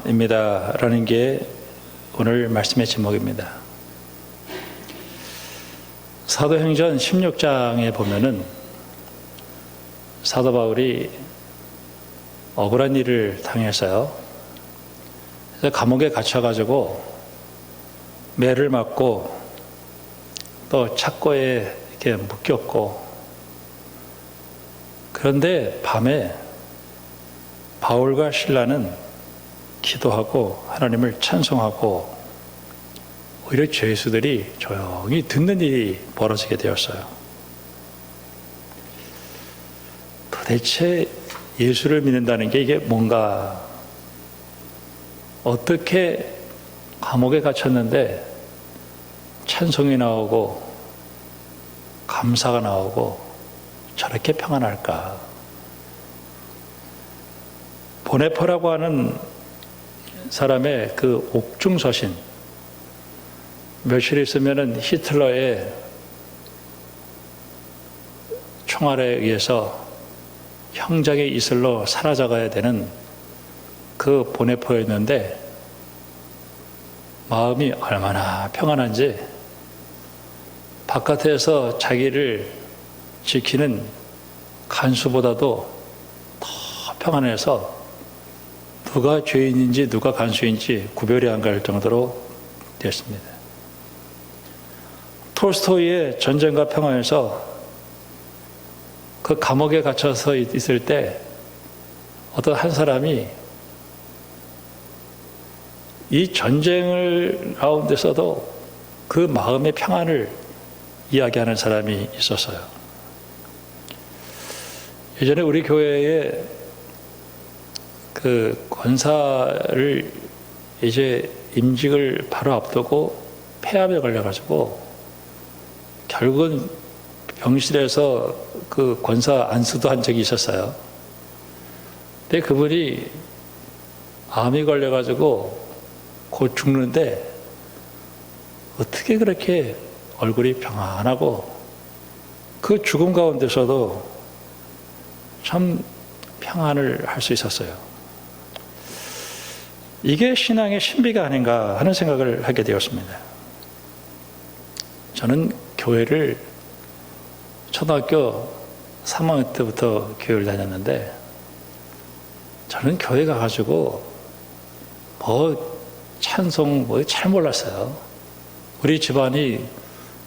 입니다라는 게 오늘 말씀의 제목입니다. 사도행전 16장에 보면은 사도 바울이 억울한 일을 당했어요. 그래서 감옥에 갇혀가지고 매를 맞고 또 착고에 이렇게 묶였고, 그런데 밤에 바울과 실라는 기도하고 하나님을 찬송하고 오히려 죄수들이 조용히 듣는 일이 벌어지게 되었어요. 도대체 예수를 믿는다는 게 이게 뭔가, 어떻게 감옥에 갇혔는데 찬송이 나오고 감사가 나오고 저렇게 평안할까? 보네포라고 하는 사람의 그 옥중서신, 며칠 있으면은 히틀러의 총알에 의해서 형장의 이슬로 사라져가야 되는 그 보네포였는데, 마음이 얼마나 평안한지 바깥에서 자기를 지키는 간수보다도 더 평안해서 누가 죄인인지 누가 간수인지 구별이 안 갈 정도로 됐습니다. 톨스토이의 전쟁과 평화에서 그 감옥에 갇혀서 있을 때 어떤 한 사람이 이 전쟁을 가운데서도 그 마음의 평안을 이야기하는 사람이 있었어요. 예전에 우리 교회에 그 권사를 이제 임직을 바로 앞두고 폐암에 걸려가지고 결국은 병실에서 그 권사 안수도 한 적이 있었어요. 근데 그분이 암이 걸려가지고 곧 죽는데 어떻게 그렇게 얼굴이 평안하고 그 죽음 가운데서도 참 평안을 할 수 있었어요. 이게 신앙의 신비가 아닌가 하는 생각을 하게 되었습니다. 저는 교회를 초등학교 3학년 때부터 교회를 다녔는데, 저는 교회 가가지고 찬송 잘 몰랐어요. 우리 집안이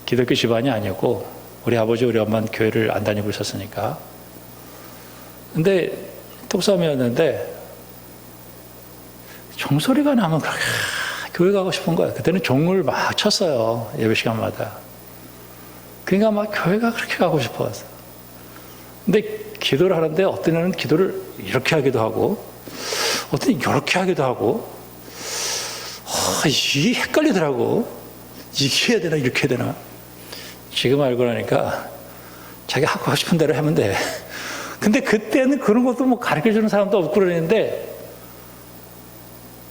기독교 집안이 아니었고 우리 아버지 우리 엄마는 교회를 안 다니고 있었으니까. 근데 뚝섬이었는데 종소리가 나면 그렇게 교회 가고 싶은 거야. 그때는 종을 막 쳤어요, 예배 시간마다. 그러니까 막 교회가 그렇게 가고 싶어서. 근데 기도를 하는데 어떤 애는 기도를 이렇게 하기도 하고 어떤 애는 이렇게 하기도 하고, 이게 헷갈리더라고. 이렇게 해야 되나 이렇게 해야 되나. 지금 알고 나니까 자기 하고 싶은 대로 하면 돼. 근데 그때는 그런 것도 가르쳐주는 사람도 없고 그러는데,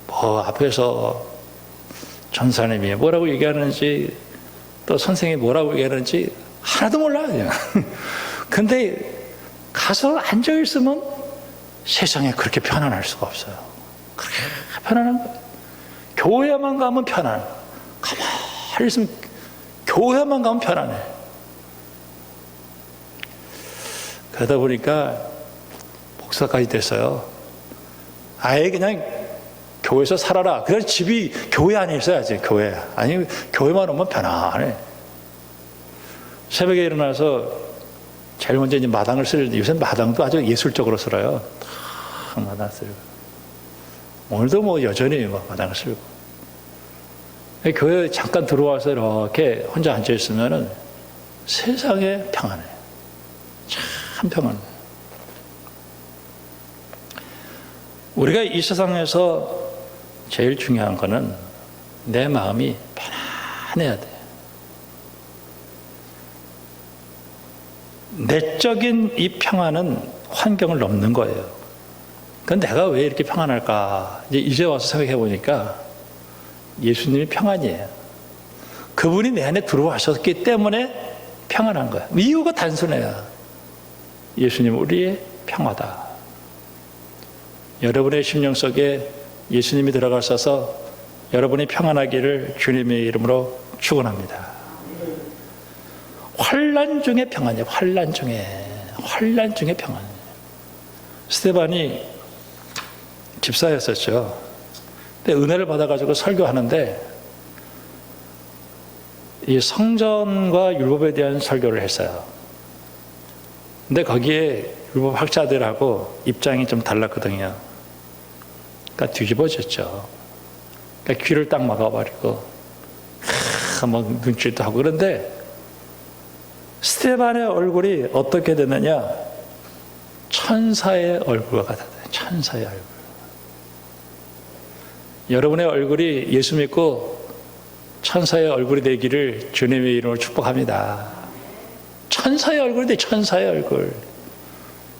앞에서 전사님이 뭐라고 얘기하는지 또 선생님이 뭐라고 얘기하는지 하나도 몰라 그냥. 근데 가서 앉아있으면 세상에 그렇게 편안할 수가 없어요. 그렇게 편안한 거예요. 교회만 가면 편안. 가만히 있으면 교회만 가면 편안해. 그러다 보니까 목사까지 됐어요. 아예 그냥 교회에서 살아라. 그래서 집이 교회 안에 있어야지, 교회. 아니, 교회만 오면 편안해. 새벽에 일어나서 제일 먼저 이제 마당을 쓰는데, 요새 마당도 아주 예술적으로 쓸어요. 탁 마당 쓸고. 오늘도 여전히 마당을 쓸고. 교회 잠깐 들어와서 이렇게 혼자 앉아있으면은 세상에 평안해. 참 평안해. 우리가 이 세상에서 제일 중요한 거는 내 마음이 편안해야 돼. 내적인 이 평안은 환경을 넘는 거예요. 그건 내가 왜 이렇게 평안할까? 이제 와서 생각해 보니까 예수님이 평안이에요. 그분이 내 안에 들어와셨기 때문에 평안한 거야. 이유가 단순해요. 예수님 우리의 평화다. 여러분의 심령 속에 예수님이 들어가셔서 여러분이 평안하기를 주님의 이름으로 축원합니다. 환난 중에 평안이에요. 환난 중에 평안. 스데반이 집사였었죠. 근데 은혜를 받아가지고 설교하는데 이 성전과 율법에 대한 설교를 했어요. 근데 거기에 율법 학자들하고 입장이 좀 달랐거든요. 그러니까 뒤집어졌죠. 그러니까 귀를 딱 막아버리고 막 눈질도 하고. 그런데 스데반의 얼굴이 어떻게 됐느냐? 천사의 얼굴과 같아요. 천사의 얼굴. 여러분의 얼굴이 예수 믿고 천사의 얼굴이 되기를 주님의 이름으로 축복합니다. 천사의 얼굴이 돼. 천사의 얼굴.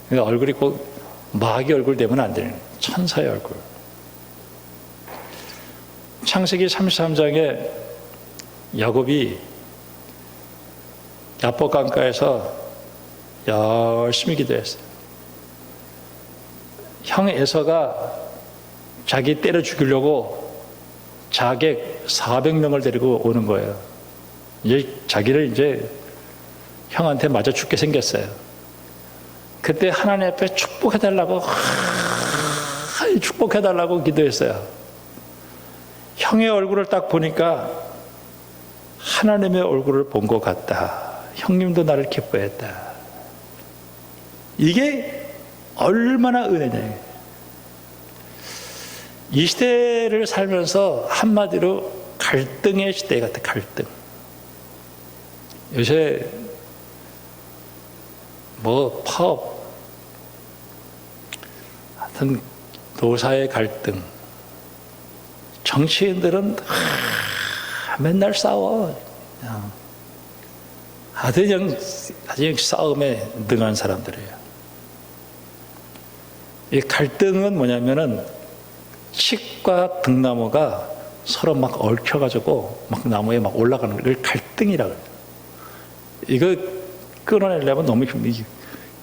그러니까 얼굴이 꼭 마귀 얼굴 되면 안 되는 거예요. 천사의 얼굴. 창세기 33장에 야곱이 야복 강가에서 열심히 기도했어요. 형 에서가 자기 때려 죽이려고 자객 400명을 데리고 오는 거예요. 이제 자기를 이제 형한테 맞아 죽게 생겼어요. 그때 하나님 앞에 축복해달라고 기도했어요. 형의 얼굴을 딱 보니까 하나님의 얼굴을 본 것 같다. 형님도 나를 기뻐했다. 이게 얼마나 은혜냐. 이 시대를 살면서 한마디로 갈등의 시대 같아. 갈등. 요새 파업, 하여튼 노사의 갈등. 정치인들은 맨날 싸워. 아주 싸움에 능한 사람들이에요. 이 갈등은 뭐냐면은 칡과 등나무가 서로 막 얽혀가지고 막 나무에 막 올라가는 걸 갈등이라고 해요. 이거 끊어내려면 너무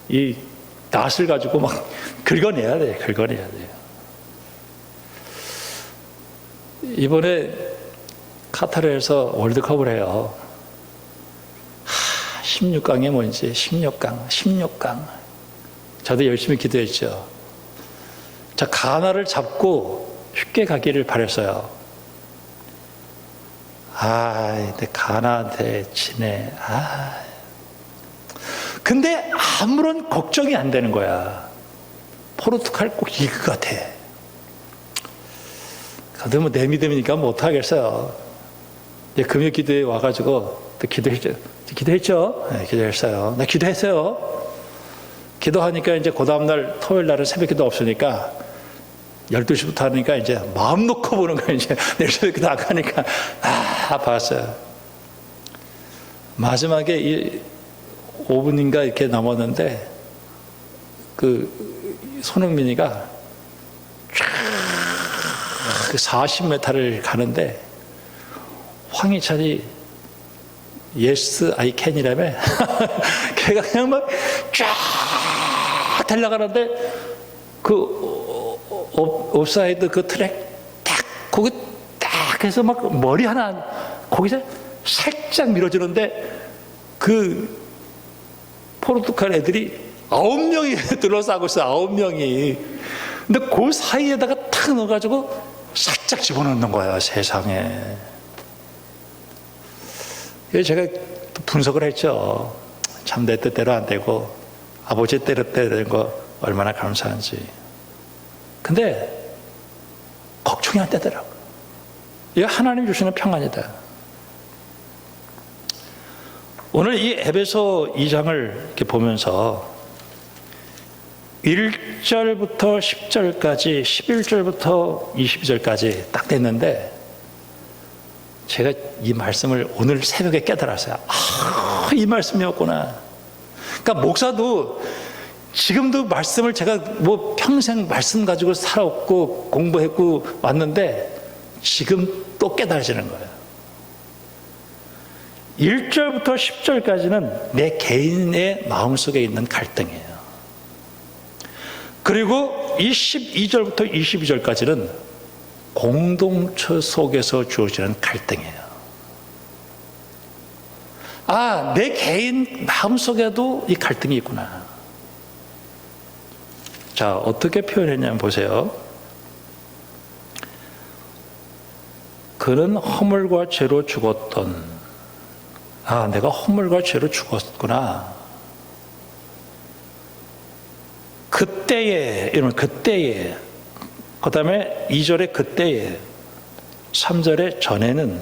이 낫을 가지고 막 긁어내야 돼요. 이번에 카타르에서 월드컵을 해요. 16강이 뭔지 16강. 저도 열심히 기도했죠. 자, 가나를 잡고 쉽게 가기를 바랬어요. 근데 가나한테 지네. 근데 아무런 걱정이 안 되는 거야. 포르투갈 꼭 이길 것 같아. 근데 내 믿음이니까 못하겠어요. 금요 기도에 와가지고 또 기도했죠. 네, 기도했어요. 나 기도했어요. 기도하니까 이제 그 다음날 토요일 날은 새벽 기도 없으니까 12시부터 하니까 이제 마음 놓고 보는 거예요. 이제 내일 새벽 기도 안 가니까 봤어요. 마지막에 이 5분인가 이렇게 남았는데 그 손흥민이가 쫙 40m를 가는데 황희찬이 Yes, I can이라며 걔가 그냥 막 쫙 달려가는데 그 옵사이드 그 트랙 딱 거기 딱 해서 막 머리 하나 거기서 살짝 밀어주는데 그 포르투갈 애들이 9명이 둘러싸고 있어. 9명이. 근데 그 사이에다가 탁 넣어가지고 살짝 집어넣는 거야. 세상에. 제가 분석을 했죠. 참 내 뜻대로 안 되고 아버지 뜻대로 된 거 얼마나 감사한지. 근데 걱정이 안 되더라고. 이거 하나님 주시는 평안이다. 오늘 이 에베소 2장을 이렇게 보면서 1절부터 10절까지 11절부터 22절까지 딱 됐는데 제가 이 말씀을 오늘 새벽에 깨달았어요. 이 말씀이었구나. 그러니까 목사도 지금도 말씀을 제가 뭐 평생 말씀 가지고 살아왔고 공부했고 왔는데 지금 또 깨달아지는 거예요. 1절부터 10절까지는 내 개인의 마음속에 있는 갈등이에요. 그리고 이 12절부터 22절까지는 공동체 속에서 주어지는 갈등이에요. 아, 내 개인 마음속에도 이 갈등이 있구나. 자, 어떻게 표현했냐면 보세요. 그는 허물과 죄로 죽었던, 아, 내가 허물과 죄로 죽었구나. 그때에, 이러면 그때에, 그 다음에 2절에 그때에, 3절에 전에는,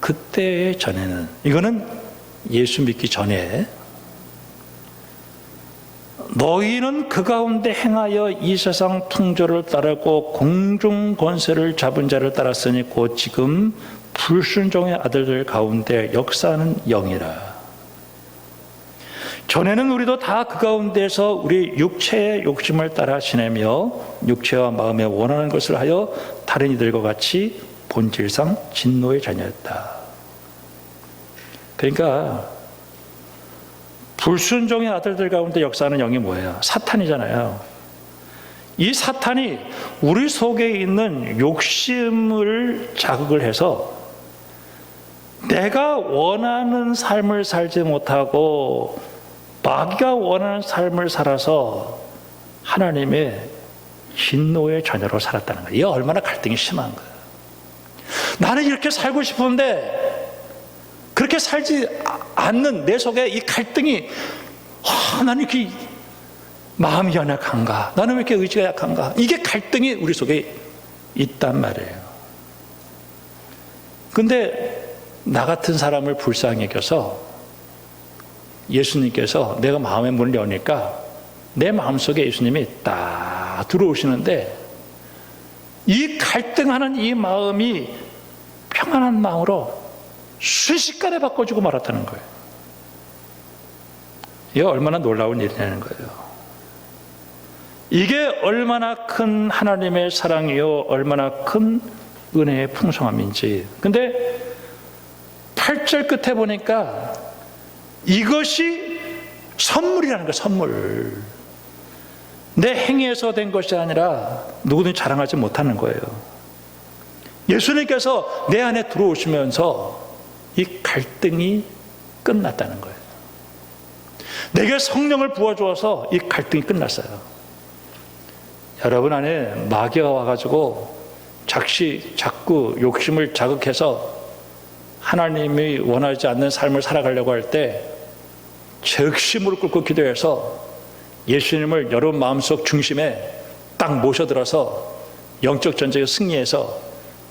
그때에 전에는, 이거는 예수 믿기 전에, 너희는 그 가운데 행하여 이 세상 풍조를 따르고 공중 권세를 잡은 자를 따랐으니 곧 지금 불순종의 아들들 가운데 역사하는 영이라. 전에는 우리도 다 그 가운데서 우리 육체의 욕심을 따라 지내며 육체와 마음에 원하는 것을 하여 다른 이들과 같이 본질상 진노의 자녀였다. 그러니까 불순종의 아들들 가운데 역사하는 영이 뭐예요? 사탄이잖아요. 이 사탄이 우리 속에 있는 욕심을 자극을 해서 내가 원하는 삶을 살지 못하고 마귀가 원하는 삶을 살아서 하나님의 진노의 자녀로 살았다는 거예요. 이게 얼마나 갈등이 심한 거예요. 나는 이렇게 살고 싶은데 그렇게 살지 않는 내 속에 이 갈등이, 나는 이렇게 마음이 연약한가? 나는 왜 이렇게 의지가 약한가? 이게 갈등이 우리 속에 있단 말이에요. 근데 나 같은 사람을 불쌍히 여겨서 예수님께서 내가 마음의 문을 여니까 내 마음속에 예수님이 딱 들어오시는데 이 갈등하는 이 마음이 평안한 마음으로 순식간에 바꿔주고 말았다는 거예요. 이게 얼마나 놀라운 일이냐는 거예요. 이게 얼마나 큰 하나님의 사랑이요, 얼마나 큰 은혜의 풍성함인지. 근데 8절 끝에 보니까 이것이 선물이라는 거예요. 선물. 내 행위에서 된 것이 아니라 누구든지 자랑하지 못하는 거예요. 예수님께서 내 안에 들어오시면서 이 갈등이 끝났다는 거예요. 내게 성령을 부어주어서 이 갈등이 끝났어요. 여러분 안에 마귀가 와가지고 자꾸 욕심을 자극해서 하나님이 원하지 않는 삶을 살아가려고 할 때 즉시 무릎 꿇고 기도해서 예수님을 여러분 마음속 중심에 딱 모셔들어서 영적 전쟁에 승리해서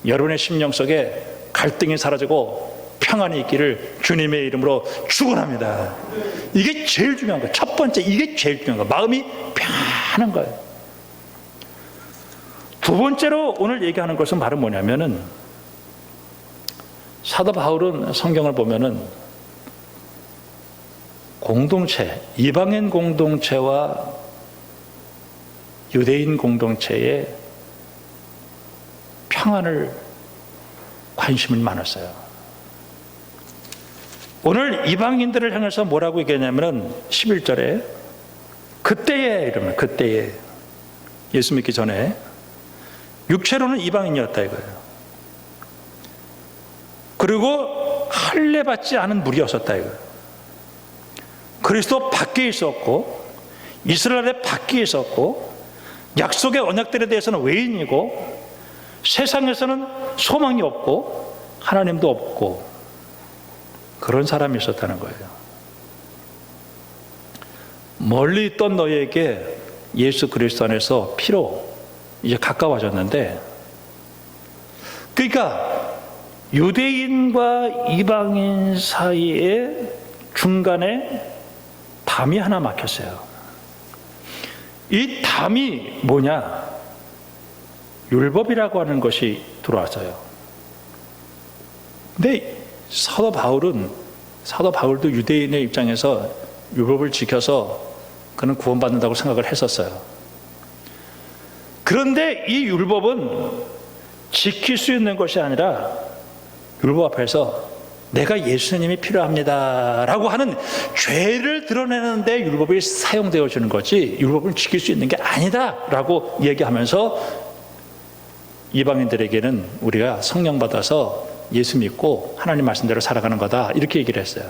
여러분의 심령 속에 갈등이 사라지고 평안이 있기를 주님의 이름으로 축원합니다. 이게 제일 중요한 거예요. 첫 번째, 이게 제일 중요한 거예요. 마음이 편한 거예요. 두 번째로 오늘 얘기하는 것은 바로 뭐냐면은, 사도 바울은 성경을 보면은 공동체, 이방인 공동체와 유대인 공동체의 평안을 관심이 많았어요. 오늘 이방인들을 향해서 뭐라고 얘기하냐면 11절에 그때에, 이러면 그때에, 예수 믿기 전에 육체로는 이방인이었다 이거예요. 그리고 할례 받지 않은 무리였었다 이거예요. 그리스도 밖에 있었고 이스라엘의 밖에 있었고 약속의 언약들에 대해서는 외인이고 세상에서는 소망이 없고 하나님도 없고 그런 사람이 있었다는 거예요. 멀리 있던 너희에게 예수 그리스도 안에서 피로 이제 가까워졌는데, 그러니까 유대인과 이방인 사이에 중간에 담이 하나 막혔어요. 이 담이 뭐냐? 율법이라고 하는 것이 들어왔어요. 근데 사도 바울도 유대인의 입장에서 율법을 지켜서 그는 구원받는다고 생각을 했었어요. 그런데 이 율법은 지킬 수 있는 것이 아니라 율법 앞에서 내가 예수님이 필요합니다라고 하는 죄를 드러내는데 율법이 사용되어 주는 거지 율법을 지킬 수 있는 게 아니다라고 얘기하면서 이방인들에게는 우리가 성령 받아서 예수 믿고 하나님 말씀대로 살아가는 거다 이렇게 얘기를 했어요.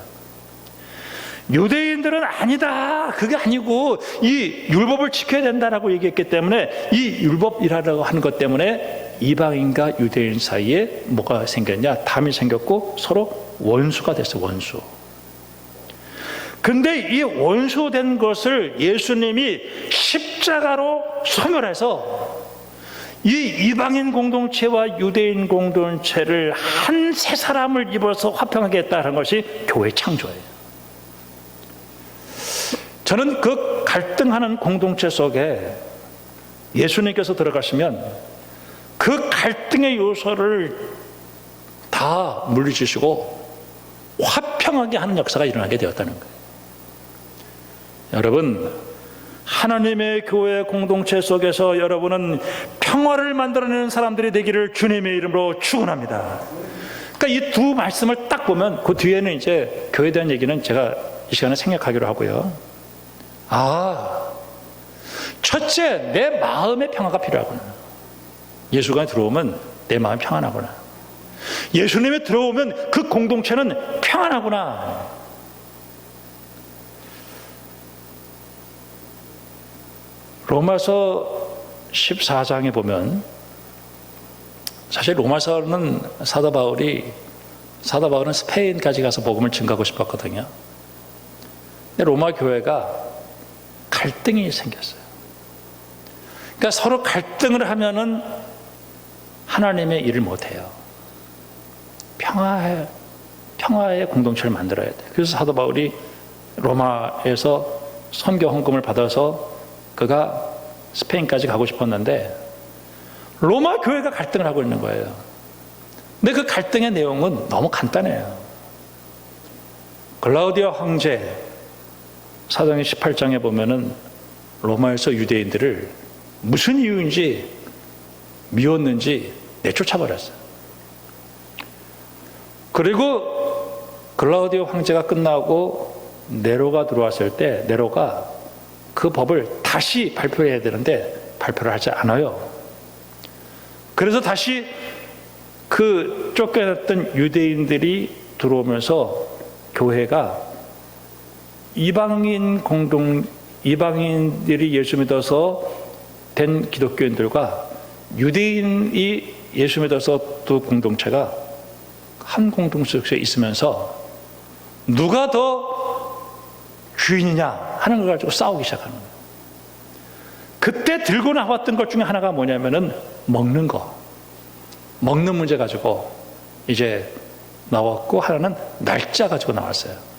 유대인들은 아니다, 그게 아니고 이 율법을 지켜야 된다라고 얘기했기 때문에 이 율법이라고 하는 것 때문에 이방인과 유대인 사이에 뭐가 생겼냐? 담이 생겼고 서로 원수가 됐어요. 원수. 근데 이 원수된 것을 예수님이 십자가로 소멸해서 이 이방인 공동체와 유대인 공동체를 한 세 사람을 입어서 화평하게 했다는 것이 교회 창조예요. 저는 그 갈등하는 공동체 속에 예수님께서 들어가시면 그 갈등의 요소를 다 물리치시고 화평하게 하는 역사가 일어나게 되었다는 거예요. 여러분, 하나님의 교회 공동체 속에서 여러분은 평화를 만들어내는 사람들이 되기를 주님의 이름으로 축원합니다. 그러니까 이 두 말씀을 딱 보면 그 뒤에는 이제 교회에 대한 얘기는 제가 이 시간에 생략하기로 하고요. 첫째, 내 마음의 평화가 필요하구나. 예수가 들어오면 내 마음이 평안하구나. 예수님이 들어오면 그 공동체는 평안하구나. 로마서 14장에 보면 사실 로마서는 사도 바울은 스페인까지 가서 복음을 증거하고 싶었거든요. 근데 로마 교회가 갈등이 생겼어요. 그러니까 서로 갈등을 하면은 하나님의 일을 못해요. 평화의 공동체를 만들어야 돼. 그래서 사도 바울이 로마에서 선교 헌금을 받아서 그가 스페인까지 가고 싶었는데 로마 교회가 갈등을 하고 있는 거예요. 근데 그 갈등의 내용은 너무 간단해요. 글라우디오 황제 사도행 18장에 보면은 로마에서 유대인들을 무슨 이유인지 미웠는지 내쫓아버렸어요. 그리고 글라우디오 황제가 끝나고 네로가 들어왔을 때 네로가 그 법을 다시 발표해야 되는데 발표를 하지 않아요. 그래서 다시 그 쫓겨났던 유대인들이 들어오면서 교회가 이방인들이 예수 믿어서 된 기독교인들과 유대인이 예수 믿어서 두 공동체가 한 공동체 속에 있으면서 누가 더 주인이냐 하는 걸 가지고 싸우기 시작하는 거예요. 그때 들고 나왔던 것 중에 하나가 뭐냐면은 먹는 문제 가지고 이제 나왔고, 하나는 날짜 가지고 나왔어요.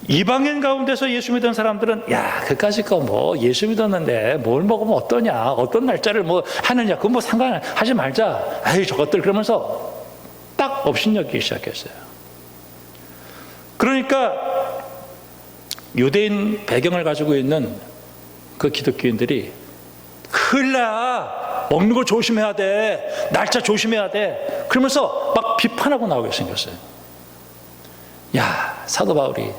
이방인 가운데서 예수 믿은 사람들은 그까짓 거 뭐 예수 믿었는데 뭘 먹으면 어떠냐, 어떤 날짜를 뭐 하느냐, 그건 뭐 상관하지 말자, 저것들, 그러면서 딱 업신여기기 시작했어요. 그러니까 유대인 배경을 가지고 있는 그 기독교인들이 큰일 나, 먹는 거 조심해야 돼, 날짜 조심해야 돼, 그러면서 막 비판하고 나오게 생겼어요. 사도 바울이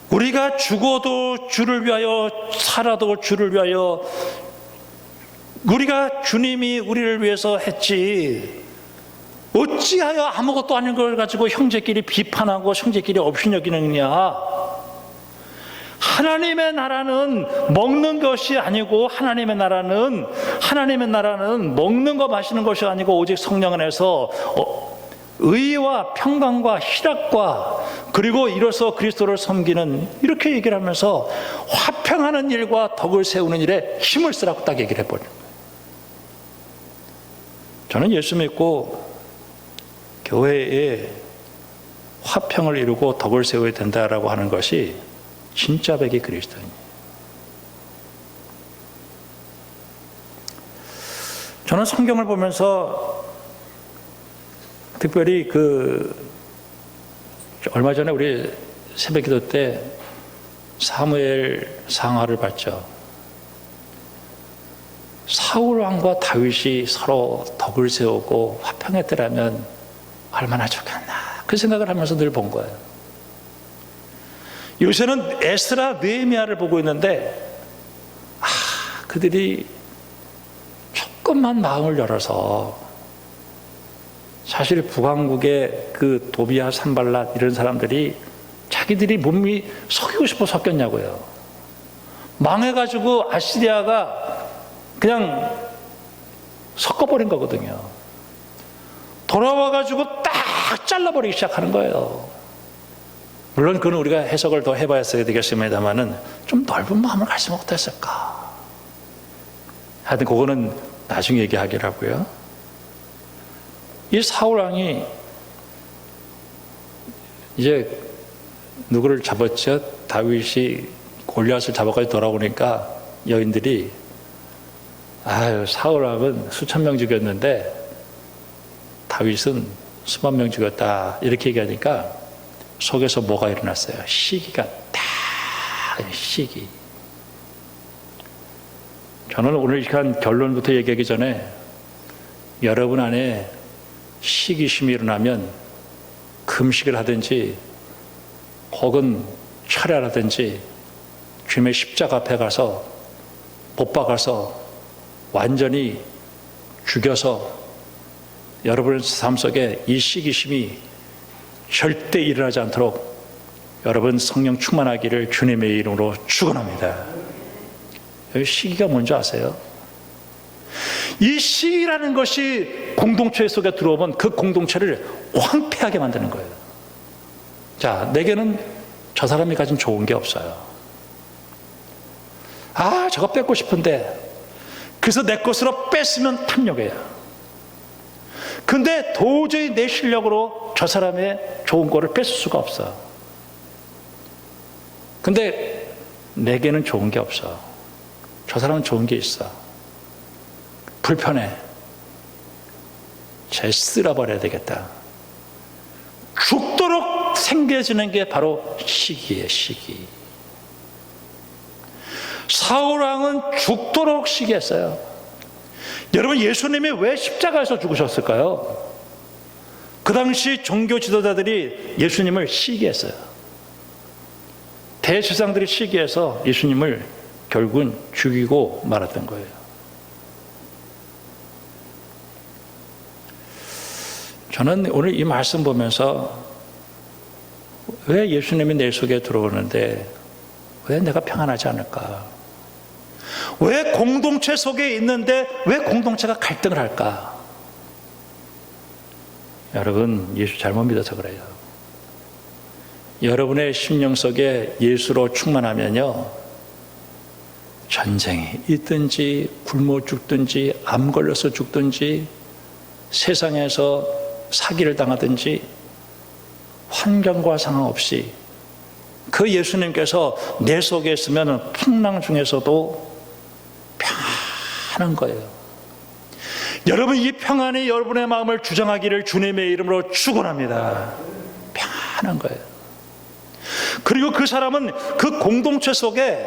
우리가 죽어도 주를 위하여, 살아도 주를 위하여, 우리가 주님이 우리를 위해서 했지, 어찌하여 아무것도 아닌 걸 가지고 형제끼리 비판하고 형제끼리 업신여기느냐. 하나님의 나라는 먹는 것이 아니고, 하나님의 나라는 먹는 거 마시는 것이 아니고 오직 성령 안에서 의와 평강과 희락과, 그리고 이로써 그리스도를 섬기는, 이렇게 얘기를 하면서 화평하는 일과 덕을 세우는 일에 힘을 쓰라고 딱 얘기를 해버려요. 저는 예수 믿고 교회에 화평을 이루고 덕을 세워야 된다라고 하는 것이 진짜 백의 그리스도인이에요. 저는 성경을 보면서 특별히 얼마 전에 우리 새벽기도 때 사무엘 상하를 봤죠. 사울 왕과 다윗이 서로 덕을 세우고 화평했더라면 얼마나 좋겠나, 그 생각을 하면서 늘 본 거예요. 요새는 에스라, 느헤미야를 보고 있는데 그들이 조금만 마음을 열어서, 사실 북왕국의 그 도비야, 산발랏 이런 사람들이 자기들이 몸이 섞이고 싶어 섞였냐고요. 망해가지고 아시리아가 그냥 섞어버린 거거든요. 돌아와가지고 딱 잘라버리기 시작하는 거예요. 물론 그건 우리가 해석을 더 해봐야 되겠습니다만은 좀 넓은 마음을 가지면 어땠을까. 하여튼 그거는 나중에 얘기하기로 하고요. 이 사울 왕이 이제 누구를 잡았죠? 다윗이 골리앗을 잡아가지고 돌아오니까 여인들이 사울 왕은 수천 명 죽였는데 다윗은 수만 명 죽였다, 이렇게 얘기하니까 속에서 뭐가 일어났어요? 시기가 딱, 시기. 저는 오늘 이 시간 결론부터 얘기하기 전에 여러분 안에 시기심이 일어나면 금식을 하든지 혹은 철야라든지 주님의 십자가 앞에 가서 못 박아서 완전히 죽여서 여러분의 삶 속에 이 시기심이 절대 일어나지 않도록 여러분 성령 충만하기를 주님의 이름으로 축원합니다. 여기 시기가 뭔지 아세요? 이 시기라는 것이 공동체 속에 들어오면 그 공동체를 황폐하게 만드는 거예요. 자, 내게는 저 사람이 가진 좋은 게 없어요. 저거 뺏고 싶은데, 그래서 내 것으로 뺐으면 탐욕이에요. 근데 도저히 내 실력으로 저 사람의 좋은 거를 뺏을 수가 없어. 근데 내게는 좋은 게 없어. 저 사람은 좋은 게 있어. 불편해. 쟤 쓸어버려야 되겠다. 죽도록 생겨지는 게 바로 시기예요, 시기. 사울 왕은 죽도록 시기했어요. 여러분, 예수님이 왜 십자가에서 죽으셨을까요? 그 당시 종교 지도자들이 예수님을 시기했어요. 대제사장들이 시기해서 예수님을 결국은 죽이고 말았던 거예요. 저는 오늘 이 말씀 보면서 왜 예수님이 내 속에 들어오는데 왜 내가 평안하지 않을까? 왜 공동체 속에 있는데 왜 공동체가 갈등을 할까? 여러분, 예수 잘못 믿어서 그래요. 여러분의 심령 속에 예수로 충만하면요, 전쟁이 있든지 굶어 죽든지 암 걸려서 죽든지 세상에서 사기를 당하든지 환경과 상관없이 그 예수님께서 내 속에 있으면 풍랑 중에서도 평안한 거예요. 여러분, 이 평안이 여러분의 마음을 주장하기를 주님의 이름으로 축원합니다. 평안한 거예요. 그리고 그 사람은 그 공동체 속에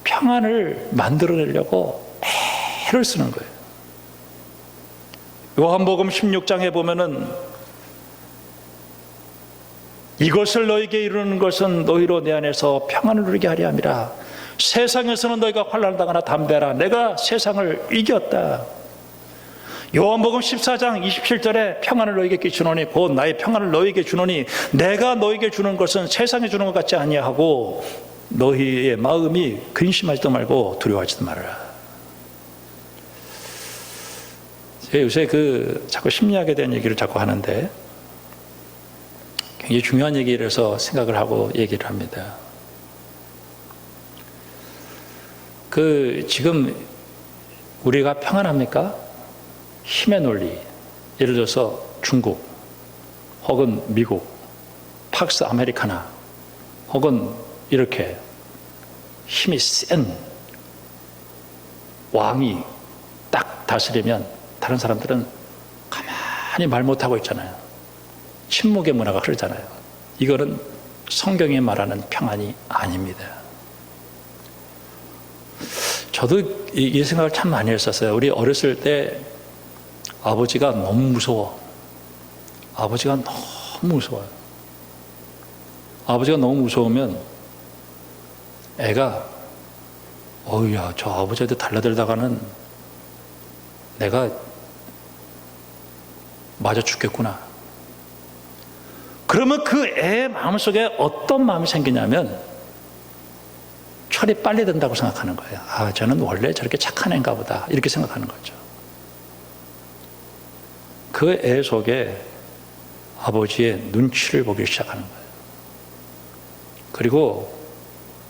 평안을 만들어내려고 애를 쓰는 거예요. 요한복음 16장에 보면은 이것을 너에게 이루는 것은 너희로 내 안에서 평안을 누리게 하려 함이라. 세상에서는 너희가 환난을 당하나 담대하라. 내가 세상을 이겼다. 요한복음 14장 27절에 평안을 너희에게 끼치노니 곧 나의 평안을 너희에게 주노니 내가 너희에게 주는 것은 세상에 주는 것 같지 아니하고 너희의 마음이 근심하지도 말고 두려워하지도 말아라. 요새 자꾸 심리학에 대한 얘기를 자꾸 하는데 굉장히 중요한 얘기라서 생각을 하고 얘기를 합니다. 지금 우리가 평안합니까? 힘의 논리. 예를 들어서 중국, 혹은 미국, 팍스 아메리카나, 혹은 이렇게 힘이 센 왕이 딱 다스리면 다른 사람들은 가만히 말 못하고 있잖아요. 침묵의 문화가 흐르잖아요. 이거는 성경이 말하는 평안이 아닙니다. 저도 이 생각을 참 많이 했었어요. 우리 어렸을 때 아버지가 너무 무서워. 아버지가 너무 무서워요. 아버지가 너무 무서우면 애가 어우야, 저 아버지한테 달라들다가는 내가 맞아 죽겠구나. 그러면 그 애 마음속에 어떤 마음이 생기냐면 철이 빨리 든다고 생각하는 거예요. 아, 저는 원래 저렇게 착한 애인가 보다, 이렇게 생각하는 거죠. 그 애 속에 아버지의 눈치를 보기 시작하는 거예요. 그리고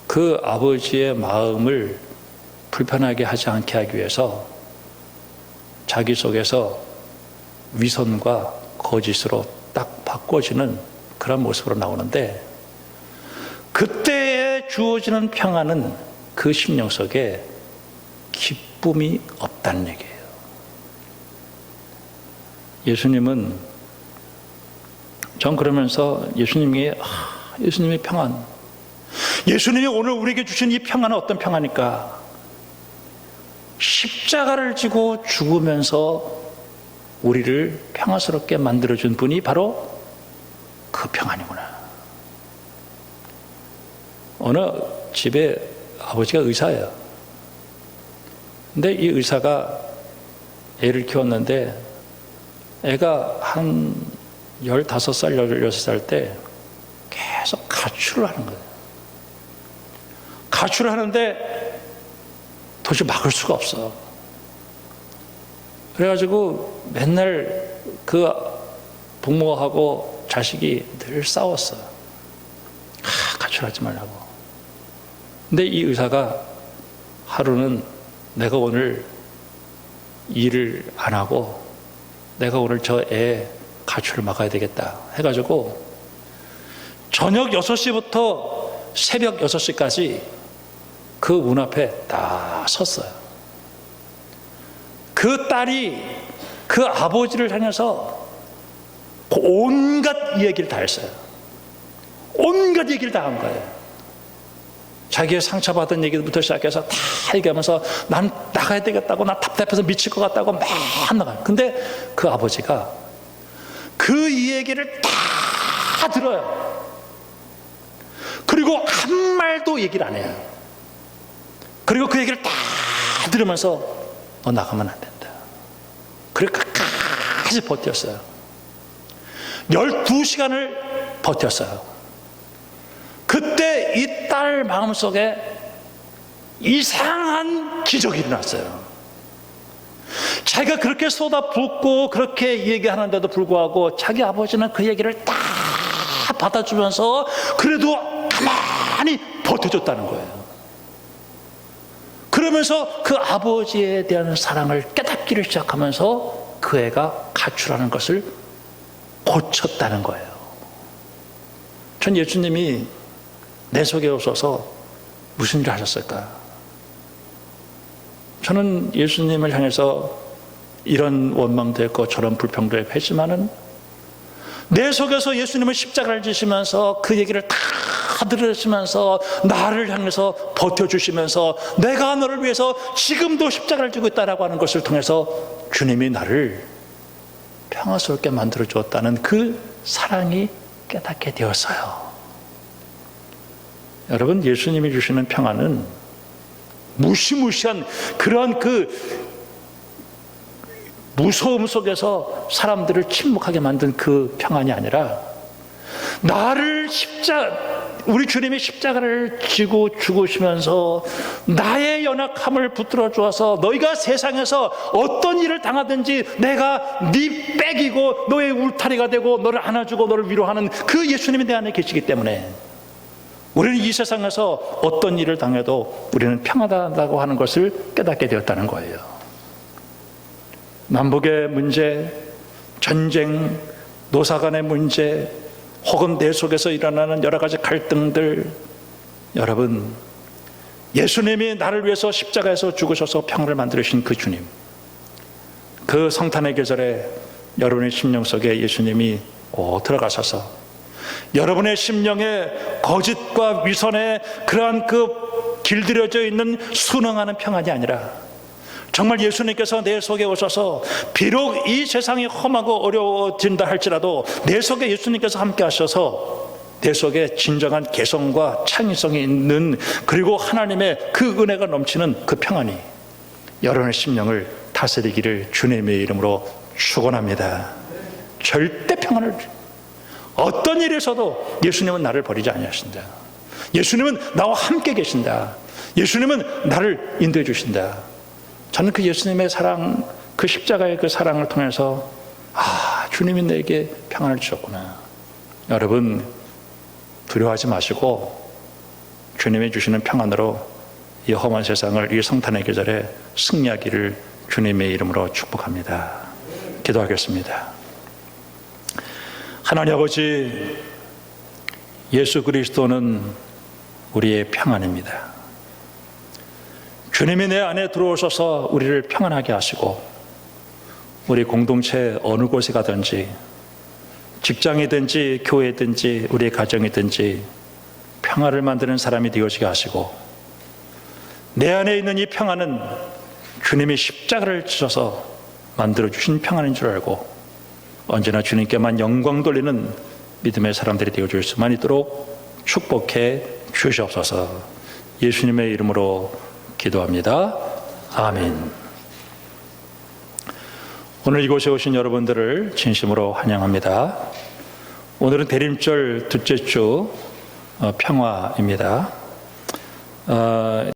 그 아버지의 마음을 불편하게 하지 않게 하기 위해서 자기 속에서 위선과 거짓으로 딱 바꿔지는 그런 모습으로 나오는데, 그때에 주어지는 평안은 그 심령 속에 기쁨이 없다는 얘기예요. 예수님은, 전 그러면서 예수님의 평안, 예수님이 오늘 우리에게 주신 이 평안은 어떤 평안일까? 십자가를 지고 죽으면서 우리를 평화스럽게 만들어준 분이 바로 그 평안이구나. 어느 집에 아버지가 의사예요. 근데 이 의사가 애를 키웠는데 애가 한 15살, 16살 때 계속 가출을 하는 거예요. 가출을 하는데 도저히 막을 수가 없어. 그래가지고 맨날 그 부모하고 자식이 늘 싸웠어요. 가출하지 말라고. 근데 이 의사가 하루는 내가 오늘 일을 안 하고 내가 오늘 저 애 가출을 막아야 되겠다 해가지고 저녁 6시부터 새벽 6시까지 그 문 앞에 딱 섰어요. 그 딸이 그 아버지를 향해서 온갖 얘기를 다 했어요. 온갖 얘기를 다 한 거예요. 자기의 상처받은 얘기부터 시작해서 다 얘기하면서 난 나가야 되겠다고, 난 답답해서 미칠 것 같다고 막 나가요. 근데 그 아버지가 그 얘기를 다 들어요. 그리고 한 말도 얘기를 안 해요. 그리고 그 얘기를 다 들으면서 너 나가면 안 된다. 그리고 끝까지 버텼어요. 12시간을 버텼어요. 그때 이 딸 마음속에 이상한 기적이 일어났어요. 자기가 그렇게 쏟아붓고 그렇게 얘기하는데도 불구하고 자기 아버지는 그 얘기를 다 받아주면서 그래도 가만히 버텨줬다는 거예요. 그러면서 그 아버지에 대한 사랑을 깨닫기를 시작하면서 그 애가 가출하는 것을 고쳤다는 거예요. 전 예수님이 내 속에 오셔서 무슨 일을 하셨을까? 저는 예수님을 향해서 이런 원망도 했고 저런 불평도 했지만은 내 속에서 예수님은 십자가를 지시면서 그 얘기를 다 들으시면서 나를 향해서 버텨주시면서 내가 너를 위해서 지금도 십자가를 지고 있다라고 하는 것을 통해서 주님이 나를 평화스럽게 만들어 주었다는 그 사랑이 깨닫게 되었어요. 여러분, 예수님이 주시는 평안은 무시무시한 그러한 그 무서움 속에서 사람들을 침묵하게 만든 그 평안이 아니라 나를 우리 주님이 십자가를 지고 죽으시면서 나의 연약함을 붙들어 주어서 너희가 세상에서 어떤 일을 당하든지 내가 네 백이고 너의 울타리가 되고 너를 안아주고 너를 위로하는 그 예수님이 내 안에 계시기 때문에 우리는 이 세상에서 어떤 일을 당해도 우리는 평안하다고 하는 것을 깨닫게 되었다는 거예요. 남북의 문제, 전쟁, 노사 간의 문제, 혹은 내 속에서 일어나는 여러 가지 갈등들, 여러분, 예수님이 나를 위해서 십자가에서 죽으셔서 평안을 만들으신 그 주님, 그 성탄의 계절에 여러분의 심령 속에 예수님이 들어가셔서 여러분의 심령에 거짓과 위선의 그러한 그 길들여져 있는 순응하는 평안이 아니라 정말 예수님께서 내 속에 오셔서 비록 이 세상이 험하고 어려워진다 할지라도 내 속에 예수님께서 함께 하셔서 내 속에 진정한 개성과 창의성이 있는, 그리고 하나님의 그 은혜가 넘치는 그 평안이 여러분의 심령을 다스리기를 주님의 이름으로 축원합니다. 절대 평안을, 어떤 일이 있어도 예수님은 나를 버리지 아니하신다. 예수님은 나와 함께 계신다. 예수님은 나를 인도해 주신다. 저는 그 예수님의 사랑, 그 십자가의 그 사랑을 통해서 주님이 내게 평안을 주셨구나. 여러분 두려워하지 마시고 주님이 주시는 평안으로 이 험한 세상을 이 성탄의 계절에 승리하기를 주님의 이름으로 축복합니다. 기도하겠습니다. 하나님 아버지, 예수 그리스도는 우리의 평안입니다. 주님이 내 안에 들어오셔서 우리를 평안하게 하시고 우리 공동체 어느 곳에 가든지, 직장이든지 교회든지 우리의 가정이든지 평안을 만드는 사람이 되어지게 하시고, 내 안에 있는 이 평안은 주님이 십자가를 지셔서 만들어주신 평안인 줄 알고 언제나 주님께만 영광 돌리는 믿음의 사람들이 되어줄 수만 있도록 축복해 주시옵소서. 예수님의 이름으로 기도합니다. 아멘. 오늘 이곳에 오신 여러분들을 진심으로 환영합니다. 오늘은 대림절 둘째 주 평화입니다.